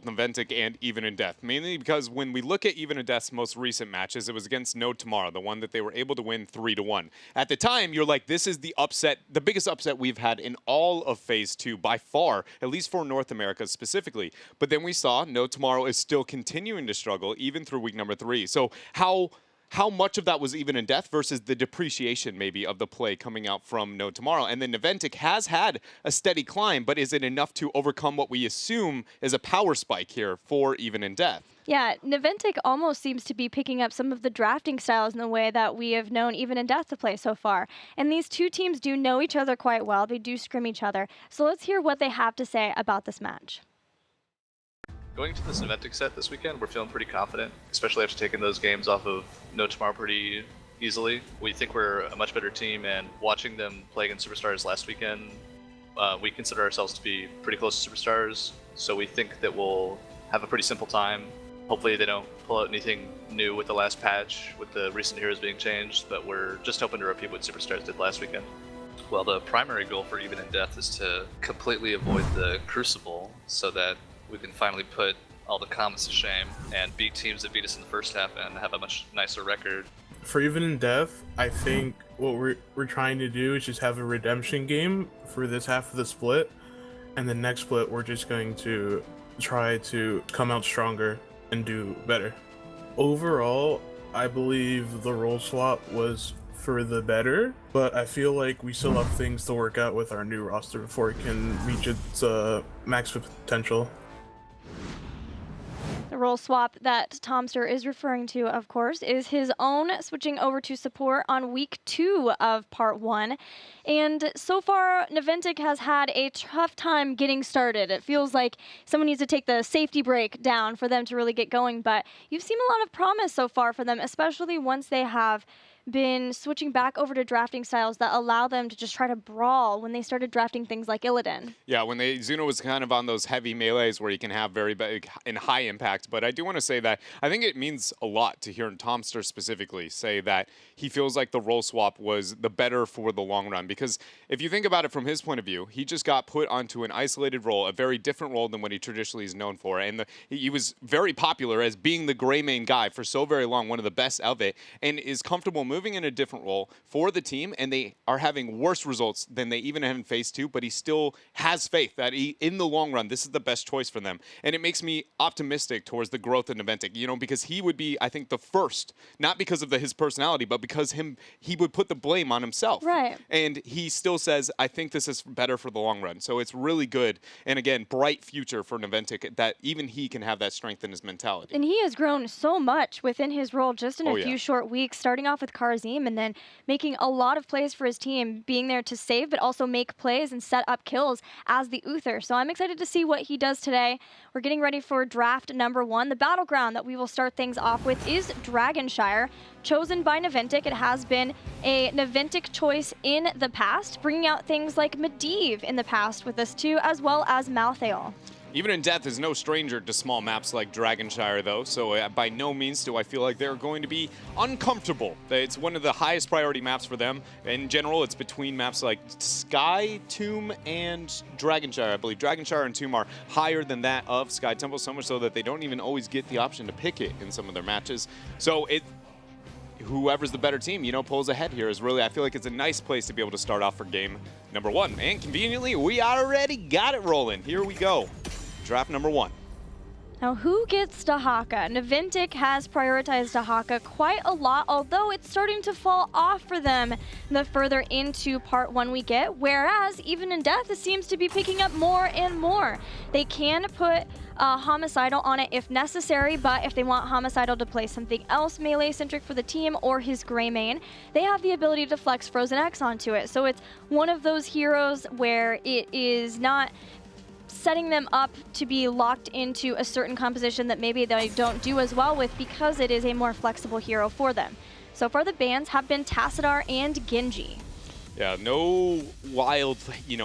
Naventic and Even in Death, mainly because when we look at Even in Death's most recent matches, it was against No Tomorrow, the one that they were able to win 3-1. At the time, you're like, this is the upset, the biggest upset we've had in all of Phase 2 by far, at least for North America specifically. But then we saw No Tomorrow is still continuing to struggle even through week number 3. So how much of that was Even in Death versus the depreciation maybe of the play coming out from No Tomorrow? And then Naventic has had a steady climb, but is it enough to overcome what we assume is a power spike here for Even in Death? Yeah, Naventic almost seems to be picking up some of the drafting styles in the way that we have known Even in Death to play so far. And these two teams do know each other quite well. They do scrim each other. So let's hear what they have to say about this match. Going to this Naventic set this weekend, we're feeling pretty confident, especially after taking those games off of No Tomorrow pretty easily. We think we're a much better team, and watching them play against Superstars last weekend, we consider ourselves to be pretty close to Superstars, so we think that we'll have a pretty simple time. Hopefully they don't pull out anything new with the last patch, with the recent heroes being changed, but we're just hoping to repeat what Superstars did last weekend. Well, the primary goal for Even in Death is to completely avoid the Crucible, so that we can finally put all the comments to shame and beat teams that beat us in the first half and have a much nicer record. For Even in Death, I think what we're trying to do is just have a redemption game for this half of the split, and the next split we're just going to try to come out stronger and do better. Overall, I believe the role swap was for the better, but I feel like we still have things to work out with our new roster before it can reach its max potential. The role swap that Tomster is referring to, of course, is his own switching over to support on week 2 of part 1. And so far, Naventic has had a tough time getting started. It feels like someone needs to take the safety brake down for them to really get going, but you've seen a lot of promise so far for them, especially once they have been switching back over to drafting styles that allow them to just try to brawl when they started drafting things like Illidan. Yeah, when Zuno was kind of on those heavy melees where he can have very big and high impact. But I do want to say that I think it means a lot to hear Tomster specifically say that he feels like the role swap was the better for the long run. Because if you think about it from his point of view, he just got put onto an isolated role, a very different role than what he traditionally is known for. And he was very popular as being the gray main guy for so very long, one of the best of it, and is comfortable moving in a different role for the team, and they are having worse results than they even had in Phase 2, but he still has faith that in the long run, this is the best choice for them. And it makes me optimistic towards the growth of Naventic, because he would be, I think, the first, not because of his personality, but because he would put the blame on himself. Right. And he still says, I think this is better for the long run. So it's really good. And again, bright future for Naventic that even he can have that strength in his mentality. And he has grown so much within his role just in a few short weeks, starting off with Karzim and then making a lot of plays for his team, being there to save, but also make plays and set up kills as the Uther. So I'm excited to see what he does today. We're getting ready for draft number 1. The battleground that we will start things off with is Dragonshire, chosen by Naventic. It has been a Naventic choice in the past, bringing out things like Medivh in the past with us too, as well as Malthael. Even in Death is no stranger to small maps like Dragonshire, though, so by no means do I feel like they're going to be uncomfortable. It's one of the highest priority maps for them. In general, it's between maps like Sky, Tomb, and Dragonshire. I believe Dragonshire and Tomb are higher than that of Sky Temple, so much so that they don't even always get the option to pick it in some of their matches. So whoever's the better team, pulls ahead here is really, I feel like it's a nice place to be able to start off for game number 1. And conveniently, we already got it rolling. Here we go. Draft number 1. Now, who gets Dahaka? Naventic has prioritized Dahaka quite a lot, although it's starting to fall off for them the further into part 1 we get, whereas Even in Death, it seems to be picking up more and more. They can put Homicidal on it if necessary, but if they want Homicidal to play something else melee-centric for the team or his gray main, they have the ability to flex Frozen X onto it. So it's one of those heroes where it is not setting them up to be locked into a certain composition that maybe they don't do as well with, because it is a more flexible hero for them. So far the bans have been Tassadar and Genji. Yeah, no wild,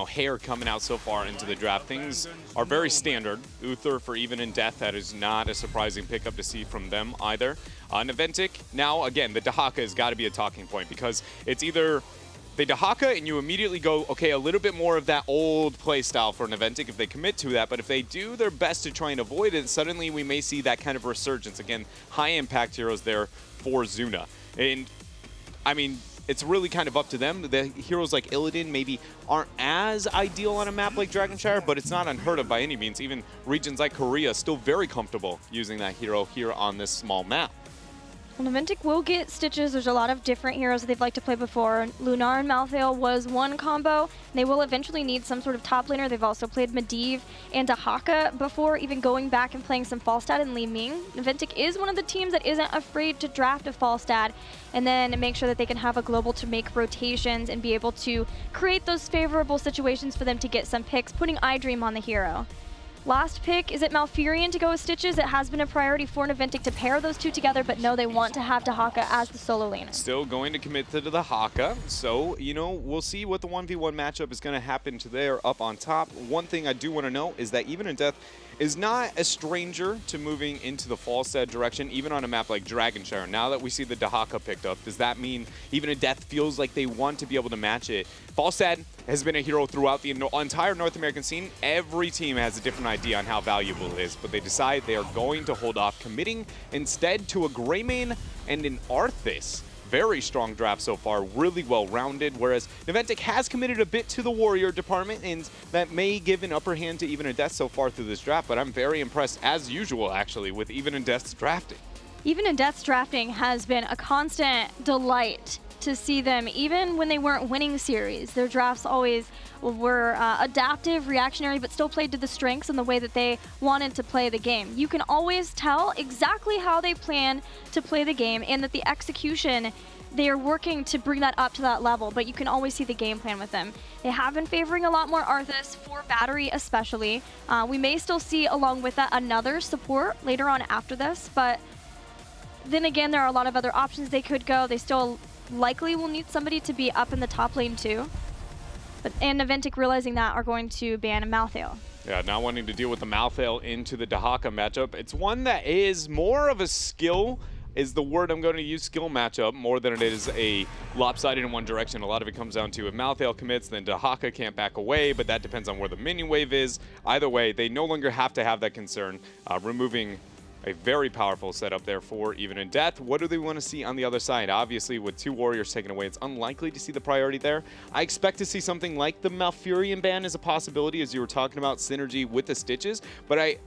hair coming out so far into the draft. Things are very standard. Uther for Even in Death, that is not a surprising pickup to see from them either. Naventic, now again, the Dahaka has got to be a talking point, because it's either they Dahaka, and you immediately go, okay, a little bit more of that old play style for Naventic if they commit to that. But if they do their best to try and avoid it, suddenly we may see that kind of resurgence. Again, high-impact heroes there for Zuna. And, I mean, it's really kind of up to them. The heroes like Illidan maybe aren't as ideal on a map like Dragonshire, but it's not unheard of by any means. Even regions like Korea still very comfortable using that hero here on this small map. Well, Naventic will get Stitches. There's a lot of different heroes that they've liked to play before. Lunar and Malthael was one combo. They will eventually need some sort of top laner. They've also played Medivh and Dahaka before, even going back and playing some Falstad and Li Ming. Naventic is one of the teams that isn't afraid to draft a Falstad and then make sure that they can have a global to make rotations and be able to create those favorable situations for them to get some picks, putting iDream on the hero. Last pick, is it Malfurion to go with Stitches? It has been a priority for Naventic to pair those two together, but no, they want to have Dahaka as the solo laner. Still going to commit to the Dahaka, so, you know, we'll see what the 1v1 matchup is going to happen to there up on top. One thing I do want to know is that Even in Death is not a stranger to moving into the Falstad direction, even on a map like Dragonshire. Now that we see the Dahaka picked up, does that mean Even in Death feels like they want to be able to match it? Falstad has been a hero throughout the entire North American scene. Every team has a different idea on how valuable it is, but they decide they are going to hold off, committing instead to a Greymane and an Arthas. Very strong draft so far, really well-rounded, whereas Naventic has committed a bit to the Warrior department, and that may give an upper hand to Even in Death so far through this draft, but I'm very impressed, as usual, actually, with Even in Death's drafting. Even in Death's drafting has been a constant delight to see them, even when they weren't winning series. Their drafts always were adaptive, reactionary, but still played to the strengths and the way that they wanted to play the game. You can always tell exactly how they plan to play the game, and that the execution, they are working to bring that up to that level, but you can always see the game plan with them. They have been favoring a lot more Arthas, for Battery especially. We may still see, along with that, another support later on after this, but then again, there are a lot of other options they could go. They still likely will need somebody to be up in the top lane too. And Naventic, realizing that, are going to ban Malthael. Yeah, not wanting to deal with the Malthael into the Dahaka matchup. It's one that is more of a skill, is the word I'm going to use, skill matchup, more than it is a lopsided in one direction. A lot of it comes down to if Malthael commits, then Dahaka can't back away, but that depends on where the minion wave is. Either way, they no longer have to have that concern, removing a very powerful setup there for Even in Death. What do they want to see on the other side? Obviously, with two Warriors taken away, it's unlikely to see the priority there. I expect to see something like the Malfurion ban as a possibility, as you were talking about, synergy with the Stitches, but I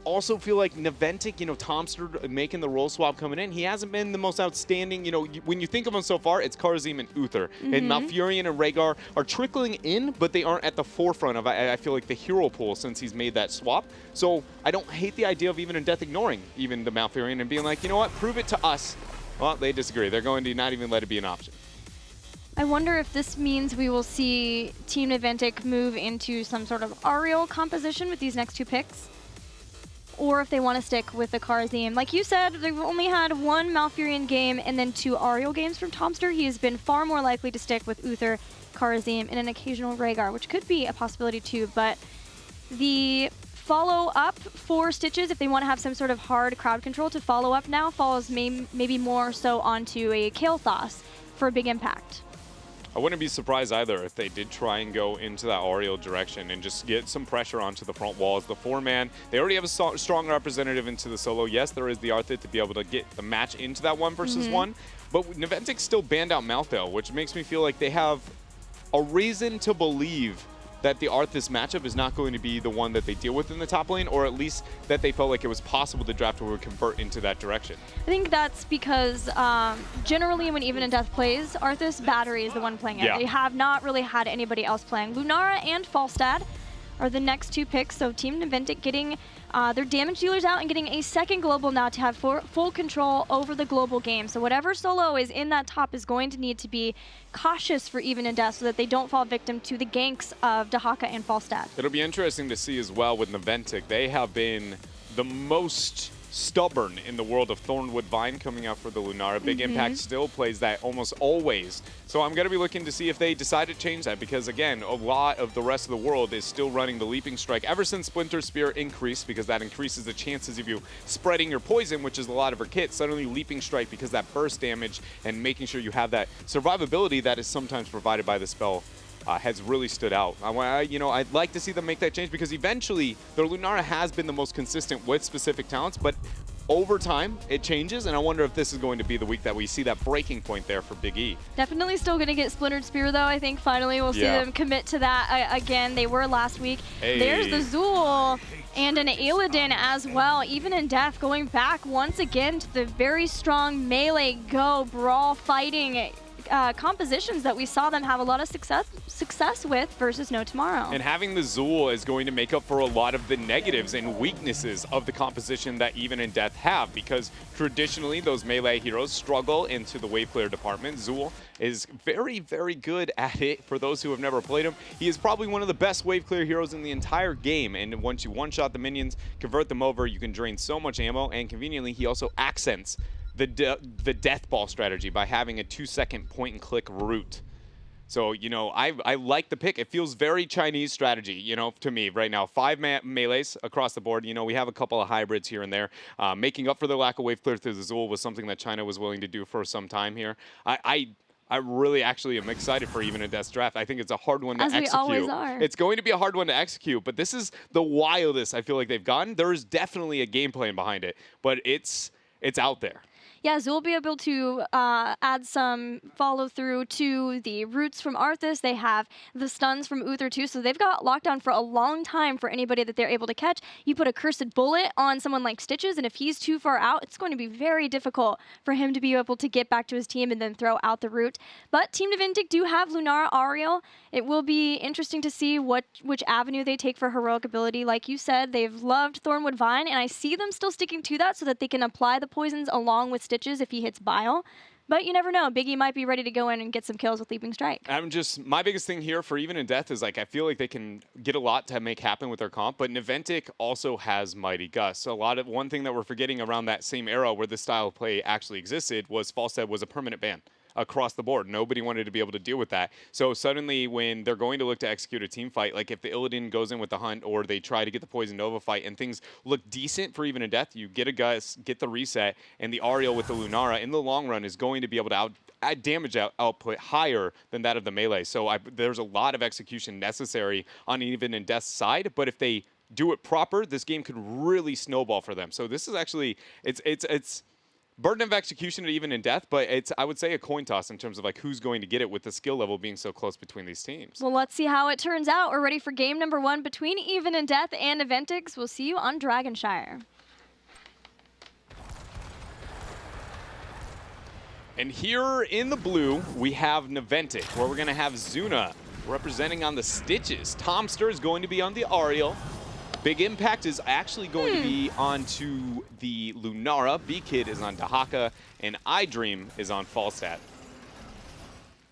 also feel like Naventic, you know, Tomster making the role swap coming in, he hasn't been the most outstanding. You know, when you think of him so far, it's Karazim and Uther. And Malfurion and Rhaegar are trickling in, but they aren't at the forefront of, I feel like, the hero pool since he's made that swap. So I don't hate the idea of Even in Death ignoring even the Malfurion and being like, you know what, prove it to us. Well, they disagree. They're going to not even let it be an option. I wonder if this means we will see Team Naventic move into some sort of Ariel composition with these next two picks, or if they want to stick with the Karazim. Like you said, they've only had one Malfurion game and then two Ariel games from Tomster. He has been far more likely to stick with Uther, Karazim, and an occasional Rhaegar, which could be a possibility too, but the follow-up for Stitches, if they want to have some sort of hard crowd control to follow up now, falls maybe more so onto a Kael'thas for a big impact. I wouldn't be surprised either if they did try and go into that Ariel direction and just get some pressure onto the front walls. The four-man, they already have a strong representative into the solo. Yes, there is the Arthas to be able to get the match into that 1 versus 1, but Naventic still banned out Malthael, which makes me feel like they have a reason to believe that the Arthas matchup is not going to be the one that they deal with in the top lane, or at least that they felt like it was possible the draft would convert into that direction. I think that's because generally when Even in Death plays, Arthas, Battery is the one playing it. Yeah. They have not really had anybody else playing. Lunara and Falstad are the next two picks, so Team Naventic getting their damage dealers out and getting a second global now to have full control over the global game. So whatever solo is in that top is going to need to be cautious for Even in Death so that they don't fall victim to the ganks of Dahaka and Falstad. It'll be interesting to see as well with Naventic. They have been the most stubborn in the world of Thornwood Vine coming out for the Lunara. Big Impact still plays that almost always. So I'm going to be looking to see if they decide to change that because, again, a lot of the rest of the world is still running the Leaping Strike ever since Splinter Spear increased, because that increases the chances of you spreading your poison, which is a lot of her kit. Suddenly Leaping Strike, because that burst damage and making sure you have that survivability that is sometimes provided by the spell, has really stood out. I'd like to see them make that change because eventually their Lunara has been the most consistent with specific talents, but over time it changes, and I wonder if this is going to be the week that we see that breaking point there for Big E. Definitely still going to get Splintered Spear, though. I think finally we'll see them commit to that again. They were last week. Hey. There's the Zool and an Illidan as well. Even in Death, going back once again to the very strong melee go brawl fighting compositions that we saw them have a lot of success with versus No Tomorrow. And having the Zool is going to make up for a lot of the negatives and weaknesses of the composition that Even in Death have, because traditionally those melee heroes struggle into the wave clear department. Zool is very, very good at it. For those who have never played him, he is probably one of the best wave clear heroes in the entire game, and once you one-shot the minions, convert them over, you can drain so much ammo, and conveniently he also accents the death ball strategy by having a 2-second point-and-click route. So, I like the pick. It feels very Chinese strategy, to me right now. 5 melees across the board. We have a couple of hybrids here and there. Making up for the lack of wave clear through the Zool was something that China was willing to do for some time here. I really actually am excited for Even in Death's draft. I think it's a hard one to execute. As we always are. It's going to be a hard one to execute, but this is the wildest I feel like they've gotten. There is definitely a game plan behind it, but it's out there. Yeah, Zool will be able to add some follow-through to the roots from Arthas. They have the stuns from Uther too, so they've got lockdown for a long time for anybody that they're able to catch. You put a Cursed Bullet on someone like Stitches, and if he's too far out, it's going to be very difficult for him to be able to get back to his team and then throw out the root. But Team Naventic do have Lunara Ariel. It will be interesting to see which avenue they take for heroic ability. Like you said, they've loved Thornwood Vine, and I see them still sticking to that so that they can apply the poisons along with Stitches if he hits Bile. But you never know. Biggie might be ready to go in and get some kills with Leaping Strike. My biggest thing here for Even in Death is, I feel like they can get a lot to make happen with their comp, but Naventic also has Mighty Gus. So one thing that we're forgetting around that same era where this style of play actually existed was Falstad was a permanent ban across the board. Nobody wanted to be able to deal with that. So suddenly when they're going to look to execute a team fight, like if the Illidan goes in with the Hunt or they try to get the Poison Nova fight and things look decent for Even in Death, you get a Gus, get the reset, and the Ariel with the Lunara in the long run is going to be able to add damage output higher than that of the melee. So there's a lot of execution necessary on Even in Death's side, but if they do it proper, this game could really snowball for them. So this is actually, it's burden of execution Even in Death, but it's, I would say, a coin toss in terms of who's going to get it with the skill level being so close between these teams. Well, let's see how it turns out. We're ready for game number 1 between Even in Death and Naventic. We'll see you on Dragonshire. And here in the blue, we have Naventic, where we're going to have Zuna representing on the Stitches. Tomster is going to be on the Ariel. Big Impact is actually going to be onto the Lunara. B-Kid is on Dahaka, and iDream is on Falstad.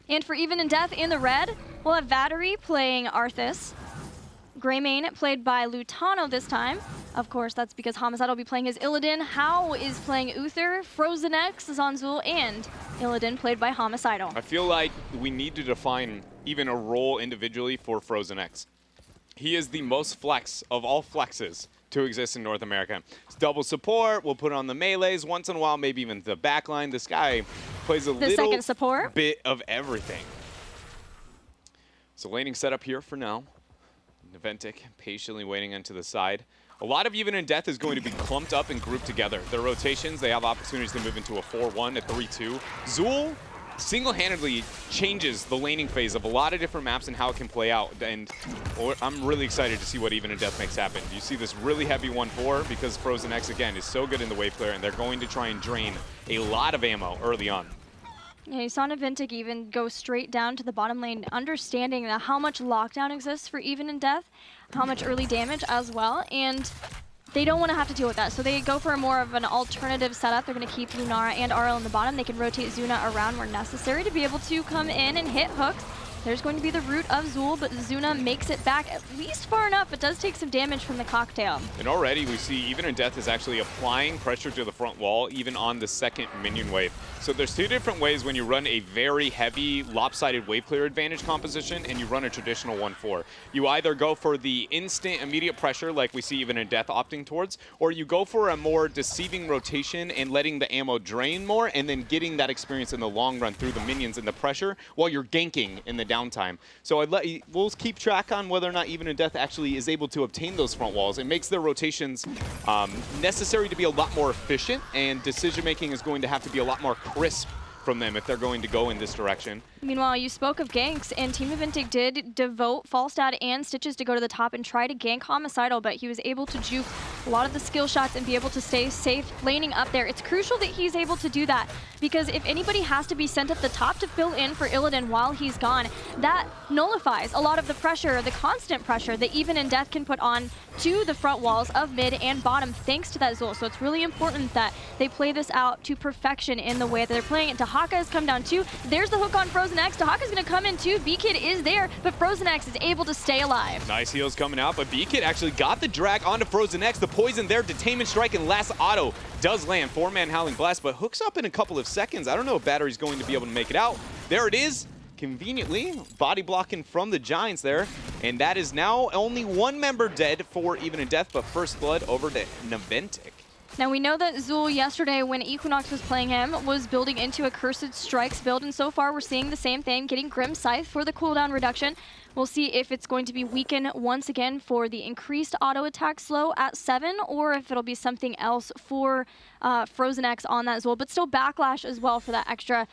And for Even in Death in the red, we'll have Vattery playing Arthas. Greymane played by Lutano this time. Of course, that's because Homicide will be playing his Illidan. How is playing Uther. Frozen X is on Zool, and Illidan played by Homicidal. I feel like we need to define even a role individually for Frozen X. He is the most flex of all flexes to exist in North America. It's double support, we'll put on the melees, once in a while maybe even the backline. This guy plays a little bit of everything. So laning setup here for now. Naventic patiently waiting onto the side. A lot of Even in Death is going to be clumped up and grouped together. Their rotations, they have opportunities to move into a 4-1, a 3-2. Zool single-handedly changes the laning phase of a lot of different maps and how it can play out, and I'm really excited to see what Even in Death makes happen. You see this really heavy 1-4 because Frozen X, again, is so good in the wave clear, and they're going to try and drain a lot of ammo early on. Yeah, you saw Naventic even go straight down to the bottom lane, understanding that how much lockdown exists for Even in Death, how much early damage as well, and they don't want to have to deal with that, so they go for more of an alternative setup. They're going to keep Lunara and Ariel in the bottom. They can rotate Zuna around where necessary to be able to come in and hit hooks. There's going to be the root of Zul, but Zuna makes it back at least far enough. It does take some damage from the cocktail. And already we see Even in Death is actually applying pressure to the front wall, even on the second minion wave. So there's two different ways when you run a very heavy, lopsided wave clear advantage composition and you run a traditional 1-4. You either go for the instant, immediate pressure like we see Even in Death opting towards, or you go for a more deceiving rotation and letting the ammo drain more and then getting that experience in the long run through the minions and the pressure while you're ganking in the downtime. So we'll keep track on whether or not Even in Death actually is able to obtain those front walls. It makes their rotations necessary to be a lot more efficient, and decision making is going to have to be a lot more crisp from them if they're going to go in this direction. Meanwhile, you spoke of ganks, and Team Naventic did devote Falstad and Stitches to go to the top and try to gank Homicidal, but he was able to juke a lot of the skill shots and be able to stay safe laning up there. It's crucial that he's able to do that, because if anybody has to be sent up the top to fill in for Illidan while he's gone, that nullifies a lot of the pressure, the constant pressure that Even in Death can put on to the front walls of mid and bottom thanks to that Zul. So it's really important that they play this out to perfection in the way that they're playing it. Dahaka has come down too. There's the hook on Frozen X. Dahaka's going to come in too. B-Kid is there, but Frozen X is able to stay alive. Nice heals coming out, but B-Kid actually got the drag onto Frozen X. The poison there, Detainment Strike, and last auto does land. 4-man Howling Blast, but hooks up in a couple of seconds. I don't know if Battery's going to be able to make it out. There it is. Conveniently, body blocking from the Giants there. And that is now only one member dead for Even in Death, but first blood over to Naventic. Now we know that Zul yesterday when Equinox was playing him was building into a Cursed Strikes build, and so far we're seeing the same thing, getting Grim Scythe for the cooldown reduction. We'll see if it's going to be weakened once again for the increased auto attack slow at 7, or if it'll be something else for Frozen X on that Zul, but still Backlash as well for that extra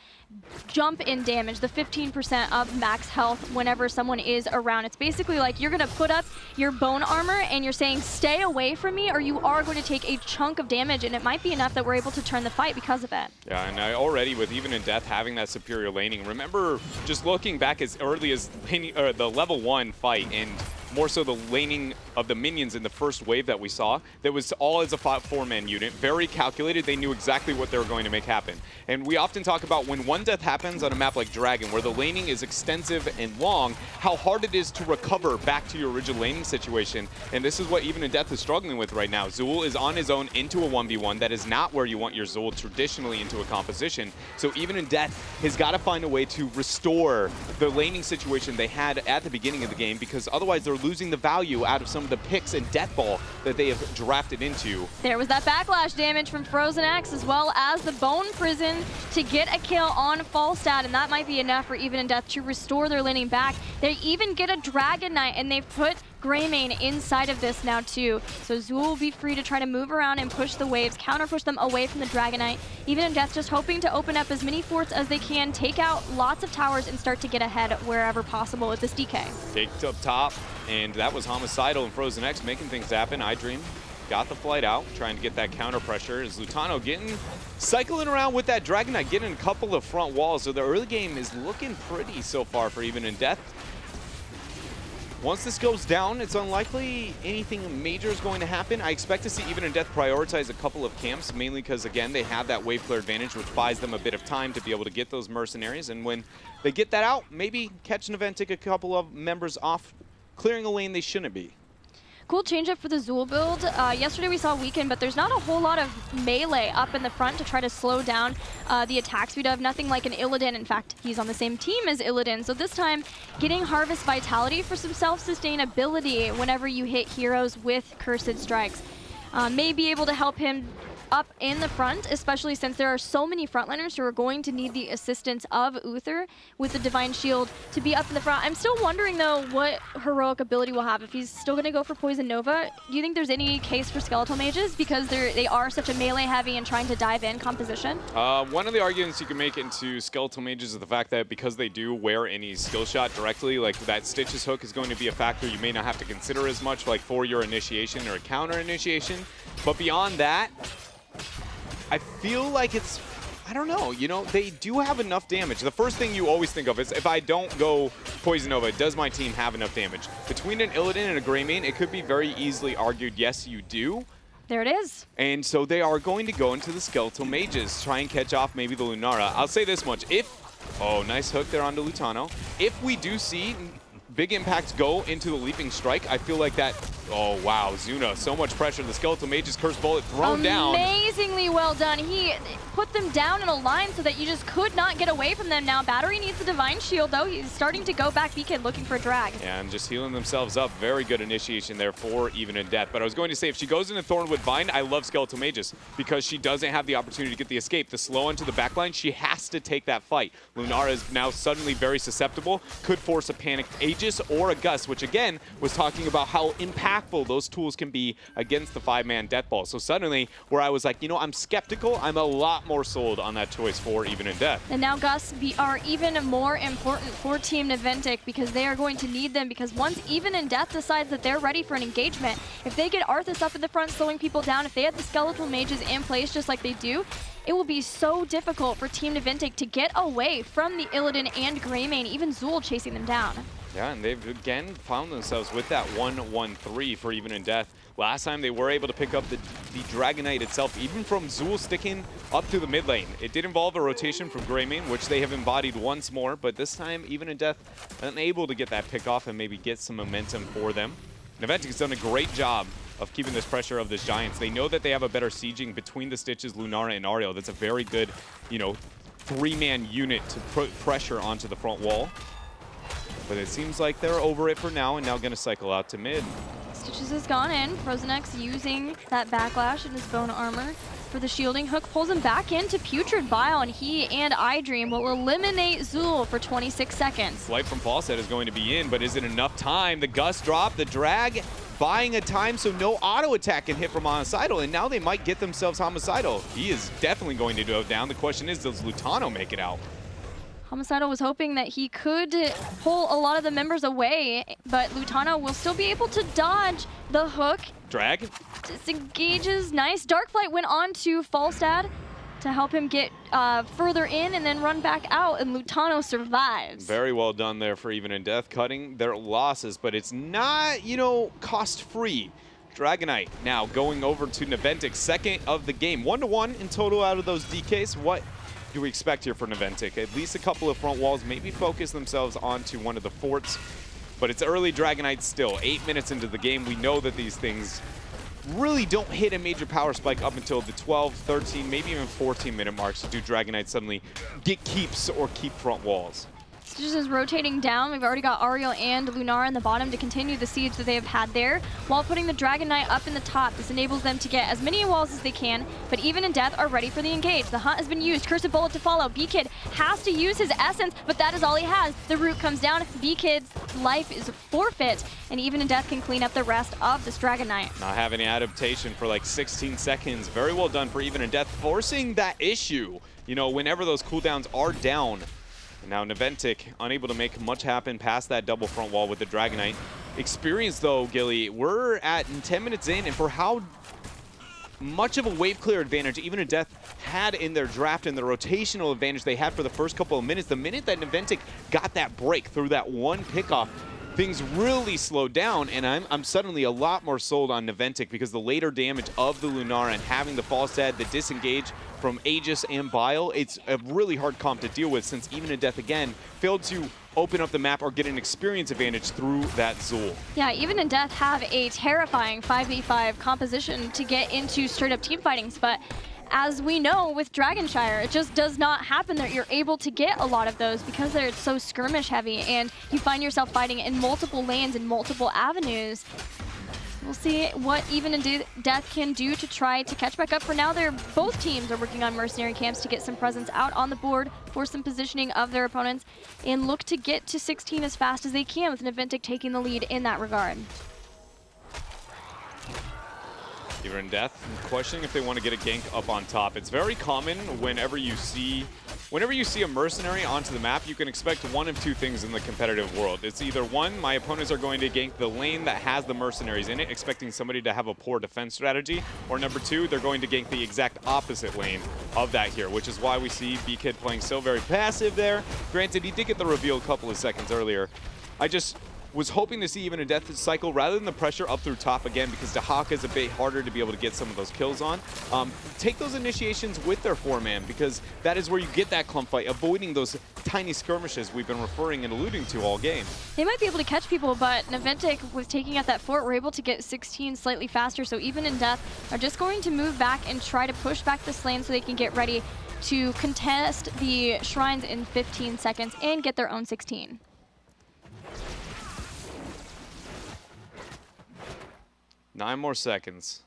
jump in damage, the 15% of max health whenever someone is around. It's basically like you're going to put up your bone armor and you're saying stay away from me, or you are going to take a chunk of damage, and it might be enough that we're able to turn the fight because of it. Yeah, and already with Even in Death having that superior laning, remember just looking back as early as the level 1 fight, and more so the laning of the minions in the first wave that we saw, that was all as a 4-man unit, very calculated. They knew exactly what they were going to make happen. And we often talk about when one death happens on a map like Dragon, where the laning is extensive and long, how hard it is to recover back to your original laning situation. And this is what Even in Death is struggling with right now. Zul is on his own into a 1v1. That is not where you want your Zul traditionally into a composition. So Even in Death has got to find a way to restore the laning situation they had at the beginning of the game, because otherwise they're losing the value out of some of the picks and death ball that they have drafted into. There was that backlash damage from Frozen X, as well as the Bone Prison to get a kill on Falstad, and that might be enough for Even in Death to restore their laning back. They even get a Dragon Knight, and they've put Greymane inside of this now too. So Zul will be free to try to move around and push the waves, counter push them away from the Dragon Knight. Even in Death just hoping to open up as many forts as they can, take out lots of towers, and start to get ahead wherever possible with this DK. Taked up top, and that was Homicidal and Frozen X making things happen. iDream got the flight out, trying to get that counter pressure. Is Lutano cycling around with that Dragon Knight, getting a couple of front walls. So the early game is looking pretty so far for Even in Death. Once this goes down, it's unlikely anything major is going to happen. I expect to see Even in Death prioritize a couple of camps, mainly because, again, they have that wave clear advantage, which buys them a bit of time to be able to get those mercenaries. And when they get that out, maybe catch Naventic a couple of members off, clearing a lane they shouldn't be. Cool change up for the Zul build. Yesterday we saw Weaken, but there's not a whole lot of melee up in the front to try to slow down the attack speed of nothing like an Illidan. In fact, he's on the same team as Illidan. So this time, getting Harvest Vitality for some self-sustainability whenever you hit heroes with Cursed Strikes may be able to help him up in the front, especially since there are so many frontliners who are going to need the assistance of Uther with the Divine Shield to be up in the front. I'm still wondering, though, what heroic ability we'll have. If he's still going to go for Poison Nova, do you think there's any case for Skeletal Mages because they are such a melee-heavy and trying to dive in composition? One of the arguments you can make into Skeletal Mages is the fact that because they do wear any skill shot directly, like that Stitches hook is going to be a factor you may not have to consider as much, like for your initiation or counter initiation. But beyond that, I feel like it's, I don't know, you know, they do have enough damage. The first thing you always think of is, if I don't go Poison Nova, does my team have enough damage? Between an Illidan and a Greymane, it could be very easily argued, yes, you do. There it is. And so they are going to go into the Skeletal Mages, try and catch off maybe the Lunara. I'll say this much, if Oh, nice hook there onto Lutano. If we do see big impacts go into the leaping strike, I feel like that. Oh wow, Zuna, so much pressure. The skeletal mage's curse bullet thrown down. Amazingly well done. He put them down in a line so that you just could not get away from them. Now Battery needs the divine shield though. He's starting to go back. B-Kid looking for a drag. Yeah, and just healing themselves up. Very good initiation there for Even in Death. But I was going to say, if she goes into Thornwood Vine, I love skeletal mages because she doesn't have the opportunity to get the escape. The slow onto the backline, she has to take that fight. Lunara is now suddenly very susceptible. Could force a panicked Aegis or a Gus, which again was talking about how impactful those tools can be against the 5-man death ball. So suddenly, where I was like, you know, I'm skeptical, I'm a lot more sold on that choice for Even in Death. And now Gus are even more important for Team Naventic because they are going to need them, because once Even in Death decides that they're ready for an engagement, if they get Arthas up in the front slowing people down, if they have the skeletal mages in place just like they do, it will be so difficult for Team Naventic to get away from the Illidan and Greymane, even Zul chasing them down. Yeah, and they've again found themselves with that 1-1-3 for Even in Death. Last time they were able to pick up the Dragonite itself, even from Zul sticking up to the mid lane. It did involve a rotation from Greymane, which they have embodied once more, but this time Even in Death unable to get that pick off and maybe get some momentum for them. Naventic has done a great job of keeping this pressure of this Giants. They know that they have a better sieging between the Stitches, Lunara, and Ariel. That's a very good, you know, 3-man unit to put pressure onto the front wall. But it seems like they're over it for now and now going to cycle out to mid. Stitches has gone in. Frozenex using that backlash in his bone armor for the shielding hook. Pulls him back into Putrid Bile, and he and iDream will eliminate Zul for 26 seconds. Flight from Falset is going to be in, but is it enough time? The Gust drop, the drag, buying a time so no auto attack can hit from Homicidal, and now they might get themselves Homicidal. He is definitely going to go down. The question is, does Lutano make it out? Homicidal was hoping that he could pull a lot of the members away, but Lutano will still be able to dodge the hook. Drag? Disengages. Nice. Darkflight went on to Falstad to help him get further in and then run back out, and Lutano survives. Very well done there for Even in Death, cutting their losses, but it's not, you know, cost-free. Dragonite now going over to Naventic, second of the game. 1-1 in total out of those DKs. What do we expect here for Naventic? At least a couple of front walls, maybe focus themselves onto one of the forts. But it's early Dragonite still. 8 minutes into the game, we know that these things really don't hit a major power spike up until the 12, 13, maybe even 14-minute marks. So do Dragonite suddenly get keeps or keep front walls? Stitches is rotating down. We've already got Ariel and Lunara in the bottom to continue the siege that they have had there, while putting the Dragon Knight up in the top. This enables them to get as many walls as they can, but Even in Death are ready for the engage. The hunt has been used. Cursed Bullet to follow. B-Kid has to use his essence, but that is all he has. The root comes down. B-Kid's life is forfeit, and Even in Death can clean up the rest of this Dragon Knight. Not having adaptation for like 16 seconds. Very well done for Even in Death, forcing that issue, you know, whenever those cooldowns are down. And now Naventic unable to make much happen past that double front wall with the Dragonite. Experience though, Gilly, we're at 10 minutes in, and for how much of a wave clear advantage Even in Death had in their draft and the rotational advantage they had for the first couple of minutes, the minute that Naventic got that break through that one pickoff, things really slowed down, and I'm suddenly a lot more sold on Naventic because the later damage of the Lunara and having the Falstad, the disengage from Aegis and Bile, it's a really hard comp to deal with since Even in Death, again, failed to open up the map or get an experience advantage through that Zul. Yeah, Even in Death have a terrifying 5v5 composition to get into straight-up team fightings, but as we know with Dragonshire, it just does not happen that you're able to get a lot of those because they're so skirmish heavy and you find yourself fighting in multiple lanes and multiple avenues. We'll see what Even in Death can do to try to catch back up. For now, both teams are working on mercenary camps to get some presence out on the board for some positioning of their opponents and look to get to 16 as fast as they can, with Naventic taking the lead in that regard. Even in Death, questioning if they want to get a gank up on top. It's very common whenever you see a mercenary onto the map, you can expect one of two things in the competitive world. It's either one, my opponents are going to gank the lane that has the mercenaries in it, expecting somebody to have a poor defense strategy, or number two, they're going to gank the exact opposite lane of that here, which is why we see B-Kid playing so very passive there. Granted, he did get the reveal a couple of seconds earlier. was hoping to see even a death cycle rather than the pressure up through top again, because Dahaka is a bit harder to be able to get some of those kills on. Take those initiations with their 4-man, because that is where you get that clump fight, avoiding those tiny skirmishes we've been referring and alluding to all game. They might be able to catch people, but Naventic, with taking out that fort, were able to get 16 slightly faster, so even in death are just going to move back and try to push back this lane so they can get ready to contest the shrines in 15 seconds and get their own 16. 9 more seconds,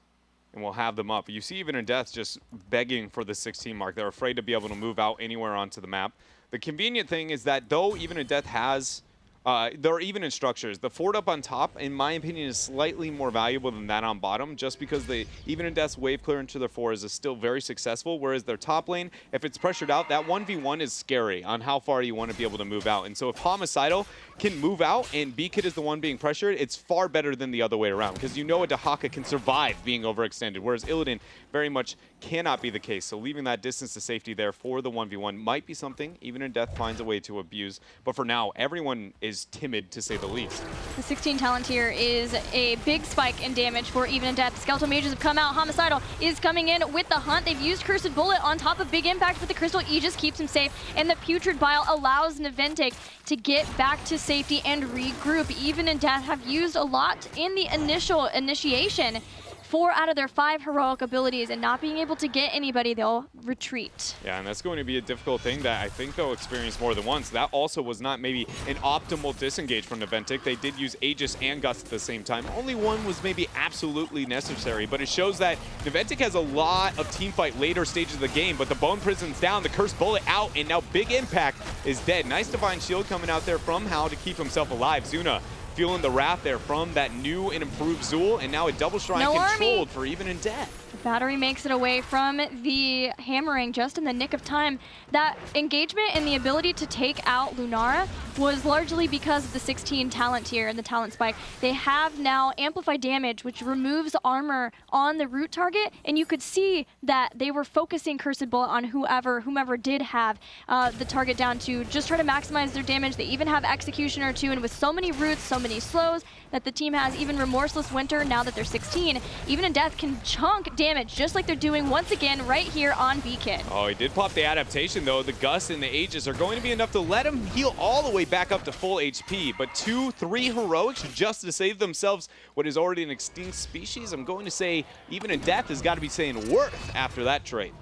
and we'll have them up. You see even in death just begging for the 16 mark. They're afraid to be able to move out anywhere onto the map. The convenient thing is that though even in death has, they're even in structures. The fort up on top, in my opinion, is slightly more valuable than that on bottom, just because the even in death's wave clear into their 4s is still very successful, whereas their top lane, if it's pressured out, that 1v1 is scary on how far you want to be able to move out. And so if Homicidal can move out and B-Kid is the one being pressured, it's far better than the other way around, because you know a Dahaka can survive being overextended, whereas Illidan very much cannot be the case. So leaving that distance to safety there for the 1v1 might be something even in death finds a way to abuse. But for now, everyone is timid, to say the least. The 16 talent here is a big spike in damage for even in death. Skeletal mages have come out. Homicidal is coming in with the hunt. They've used Cursed Bullet on top of Big Impact, but the Crystal Aegis keeps him safe, and the Putrid Bile allows Naventic to get back to safety and regroup. Even in death have used a lot in the initial initiation. 4 out of their 5 heroic abilities, and not being able to get anybody, they'll retreat. Yeah, and that's going to be a difficult thing that I think they'll experience more than once. That also was not maybe an optimal disengage from Naventic. They did use Aegis and Gust at the same time. Only one was maybe absolutely necessary, but it shows that Naventic has a lot of teamfight later stages of the game, but the Bone Prison's down, the Cursed Bullet out, and now Big Impact is dead. Nice Divine Shield coming out there from Hal to keep himself alive. Zuna feeling the wrath there from that new and improved Zool, and now a double shrine controlled for even in death. The battery makes it away from the hammering just in the nick of time. That engagement and the ability to take out Lunara was largely because of the 16 talent tier and the talent spike. They have now amplified damage, which removes armor on the root target, and you could see that they were focusing Cursed Bullet on whomever did have the target down to just try to maximize their damage. They even have Executioner too, and with so many roots, so many slows that the team has, even Remorseless Winter, now that they're 16, even in death can chunk damage, just like they're doing once again right here on B-Kid. Oh, he did pop the adaptation though. The Gust and the Aegis are going to be enough to let him heal all the way back up to full HP, but 2-3 heroics just to save themselves what is already an extinct species. I'm going to say even in death has got to be saying worth after that trade.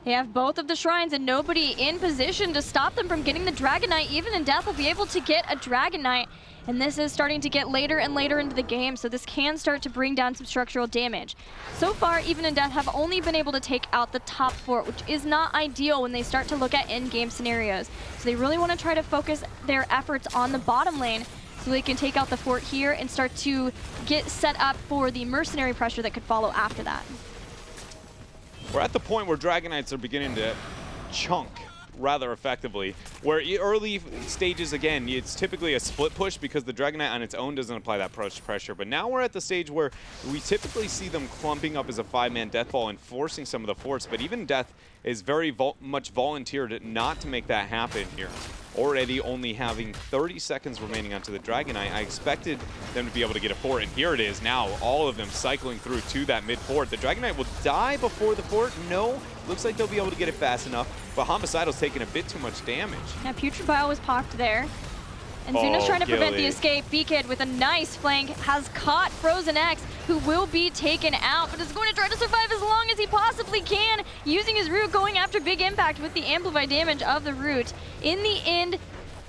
They have both of the shrines and nobody in position to stop them from getting the Dragon Knight. Even in death will be able to get a Dragon Knight. And this is starting to get later and later into the game, so this can start to bring down some structural damage. So far, even in death have only been able to take out the top fort, which is not ideal when they start to look at in-game scenarios. So they really want to try to focus their efforts on the bottom lane so they can take out the fort here and start to get set up for the mercenary pressure that could follow after that. We're at the point where Dragon Knights are beginning to chunk rather effectively, where early stages, again, it's typically a split push because the Dragon Knight on its own doesn't apply that pressure, but now we're at the stage where we typically see them clumping up as a 5-man death ball and forcing some of the forts, but even death is very much volunteered not to make that happen here. Already only having 30 seconds remaining onto the Dragon Knight, I expected them to be able to get a fort, and here it is now, all of them cycling through to that mid fort. The Dragon Knight will die before the fort. No, looks like they'll be able to get it fast enough, but Homicidal's taking a bit too much damage. Now Putrid Bile was popped there. And Zuna's trying to prevent the escape. B-Kid with a nice flank has caught Frozen X, who will be taken out, but is going to try to survive as long as he possibly can, using his root, going after Big Impact with the amplified damage of the root. In the end,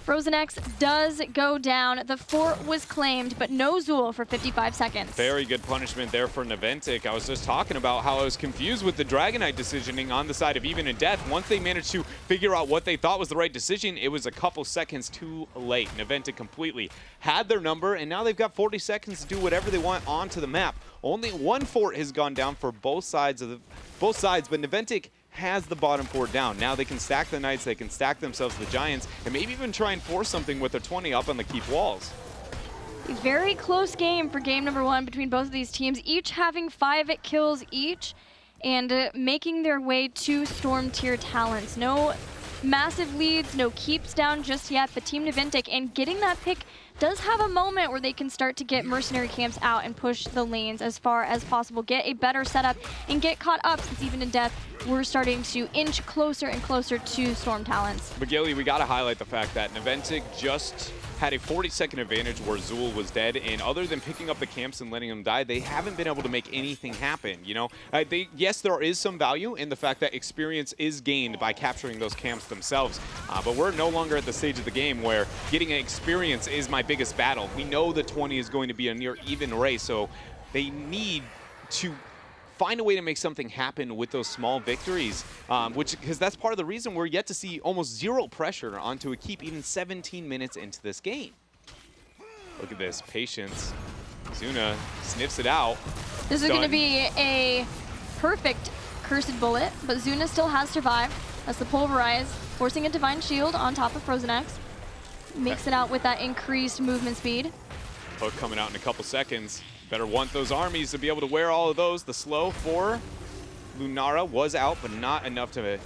Frozen X does go down. The fort was claimed, but no Zool for 55 seconds. Very good punishment there for Naventic. I was just talking about how I was confused with the Dragon Knight decisioning on the side of even in death. Once they managed to figure out what they thought was the right decision, it was a couple seconds too late. Naventic completely had their number, and now they've got 40 seconds to do whatever they want onto the map. Only one fort has gone down for both sides, but Naventic has the bottom fort down. Now they can stack the Knights, they can stack themselves the Giants, and maybe even try and force something with their 20 up on the keep walls. A very close game for game number 1 between both of these teams, each having 5 kills each, and making their way to Storm tier talents. No massive leads, no keeps down just yet, but Team Naventic, and getting that pick does have a moment where they can start to get mercenary camps out and push the lanes as far as possible, get a better setup, and get caught up, since even in death, we're starting to inch closer and closer to Storm Talons. But Gilly, we got to highlight the fact that Naventic just had a 40-second advantage where Zool was dead, and other than picking up the camps and letting them die, they haven't been able to make anything happen, you know? Yes, there is some value in the fact that experience is gained by capturing those camps themselves, but we're no longer at the stage of the game where getting experience is my biggest battle. We know the 20 is going to be a near even race, so they need to find a way to make something happen with those small victories, because that's part of the reason we're yet to see almost zero pressure onto a keep even 17 minutes into this game. Look at this, patience. Zuna sniffs it out. This is going to be a perfect Cursed Bullet, but Zuna still has survived. That's the Pulverize, forcing a Divine Shield on top of Frozen X. Makes it out with that increased movement speed. Hook coming out in a couple seconds. Better want those armies to be able to wear all of those. The slow for Lunara was out, but not enough to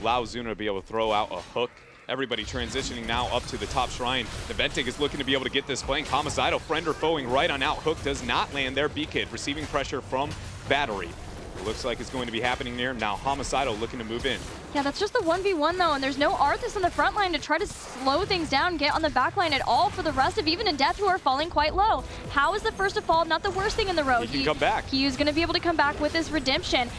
allow Zuna to be able to throw out a hook. Everybody transitioning now up to the top shrine. Naventic is looking to be able to get this flank. Homicidal, friend or foeing right on out. Hook does not land there. B-Kid receiving pressure from Battery. It looks like it's going to be happening there. Now Homicidal looking to move in. Yeah, that's just the 1v1 though, and there's no Arthas on the front line to try to slow things down, get on the back line at all for the rest of Even in Death, who are falling quite low. How is the first to fall not the worst thing in the road? He can come back. He is going to be able to come back with his redemption.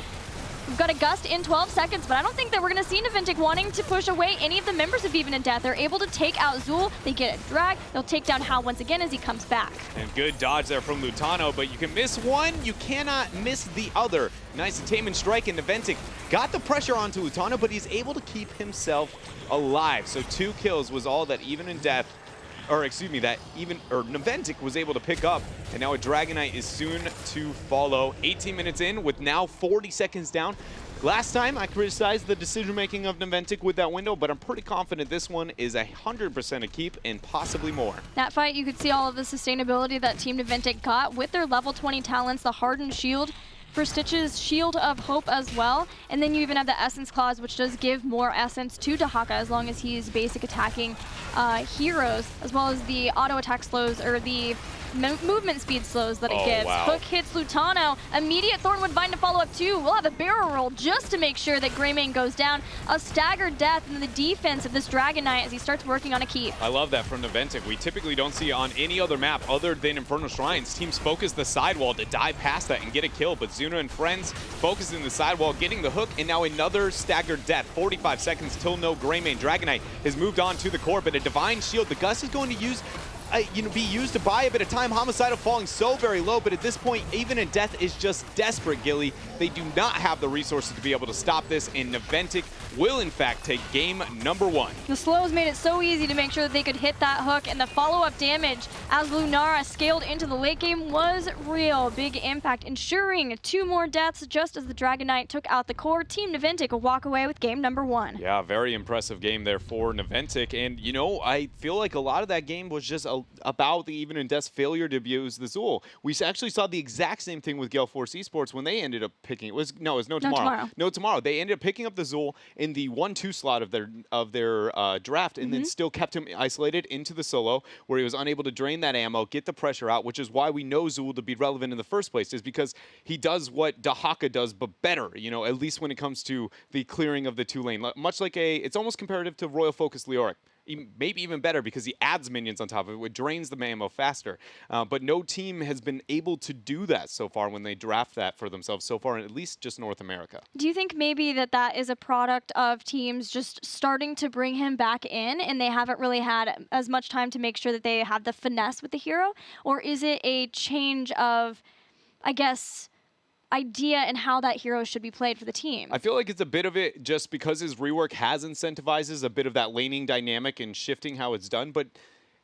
We've got a Gust in 12 seconds, but I don't think that we're going to see Naventic wanting to push away any of the members of Even in Death. They're able to take out Zool, they get a drag, they'll take down Hal once again as he comes back. And good dodge there from Lutano, but you can miss one, you cannot miss the other. Nice Attainment Strike, and Naventic got the pressure onto Lutano, but he's able to keep himself alive. So 2 kills was all that Even in Death, or excuse me, Naventic was able to pick up, and now a Dragonite is soon to follow. 18 minutes in with now 40 seconds down. Last time I criticized the decision-making of Naventic with that window, but I'm pretty confident this one is 100% a keep and possibly more. That fight, you could see all of the sustainability that Team Naventic got with their level 20 talents, the Hardened Shield, for Stitch's Shield of Hope as well. And then you even have the Essence Clause, which does give more essence to Dahaka as long as he's basic attacking heroes, as well as the auto attack slows, or the movement speed slows that it gives. Wow. Hook hits Lutano. Immediate Thornwood Vine to follow up too. We'll have a barrel roll just to make sure that Greymane goes down. A staggered death in the defense of this Dragon Knight as he starts working on a keep. I love that from Naventic. We typically don't see on any other map other than Infernal Shrines. Teams focus the sidewall to dive past that and get a kill, but Zuna and friends focusing the sidewall, getting the hook, and now another staggered death. 45 seconds till no Greymane. Dragon Knight has moved on to the core, but a Divine Shield. The Gust is going to be used to buy a bit of time. Homicidal falling so very low, but at this point, Even in Death is just desperate, Gilly. They do not have the resources to be able to stop this, and Naventic will, in fact, take game number 1. The slows made it so easy to make sure that they could hit that hook, and the follow-up damage as Lunara scaled into the late game was real. Big impact, ensuring 2 more deaths just as the Dragon Knight took out the core. Team Naventic will walk away with game number 1. Yeah, very impressive game there for Naventic, and, you know, I feel like a lot of that game was just about the Even in Death's failure to abuse the Zool. We actually saw the exact same thing with Gale Force Esports when they ended up picking, it was No Tomorrow. They ended up picking up the Zool in the 1-2 slot of their draft, and then still kept him isolated into the solo, where he was unable to drain that ammo, get the pressure out, which is why we know Zool to be relevant in the first place, is because he does what Dahaka does, but better, you know, at least when it comes to the clearing of the 2 lane. Much like it's almost comparative to Royal Focus Leoric. Maybe even better because he adds minions on top of it, which drains the ammo faster. But no team has been able to do that so far when they draft that for themselves so far, at least just North America. Do you think maybe that is a product of teams just starting to bring him back in, and they haven't really had as much time to make sure that they have the finesse with the hero? Or is it a change of, I guess, idea and how that hero should be played for the team? I feel like it's a bit of it just because his rework has incentivizes a bit of that laning dynamic and shifting how it's done, but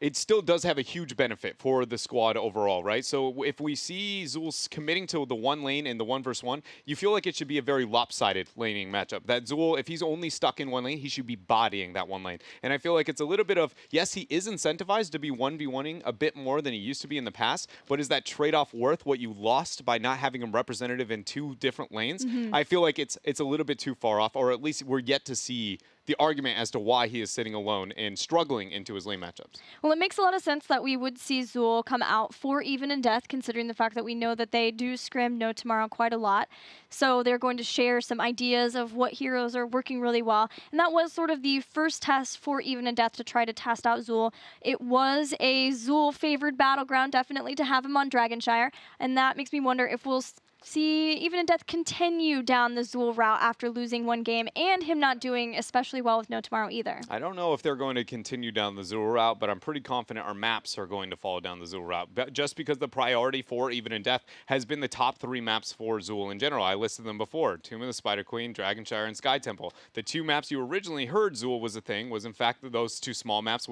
it still does have a huge benefit for the squad overall, right? So if we see Zool committing to the 1 lane and the 1v1, you feel like it should be a very lopsided laning matchup. That Zool, if he's only stuck in 1 lane, he should be bodying that 1 lane. And I feel like it's a little bit of, yes, he is incentivized to be 1v1ing a bit more than he used to be in the past, but is that trade-off worth what you lost by not having him representative in 2 different lanes? I feel like it's a little bit too far off, or at least we're yet to see the argument as to why he is sitting alone and struggling into his lane matchups. Well, it makes a lot of sense that we would see Zool come out for Even in Death, considering the fact that we know that they do scrim No Tomorrow quite a lot. So they're going to share some ideas of what heroes are working really well. And that was sort of the first test for Even in Death to try to test out Zool. It was a Zool-favored battleground, definitely, to have him on Dragonshire. And that makes me wonder if we'll see Even in Death continue down the Zool route after losing one game and him not doing especially well with No Tomorrow either. I don't know if they're going to continue down the Zool route, but I'm pretty confident our maps are going to follow down the Zool route. But just because the priority for Even in Death has been the top 3 maps for Zool in general. I listed them before: Tomb of the Spider Queen, Dragonshire, and Sky Temple. The 2 maps you originally heard Zool was a thing was in fact those 2 small maps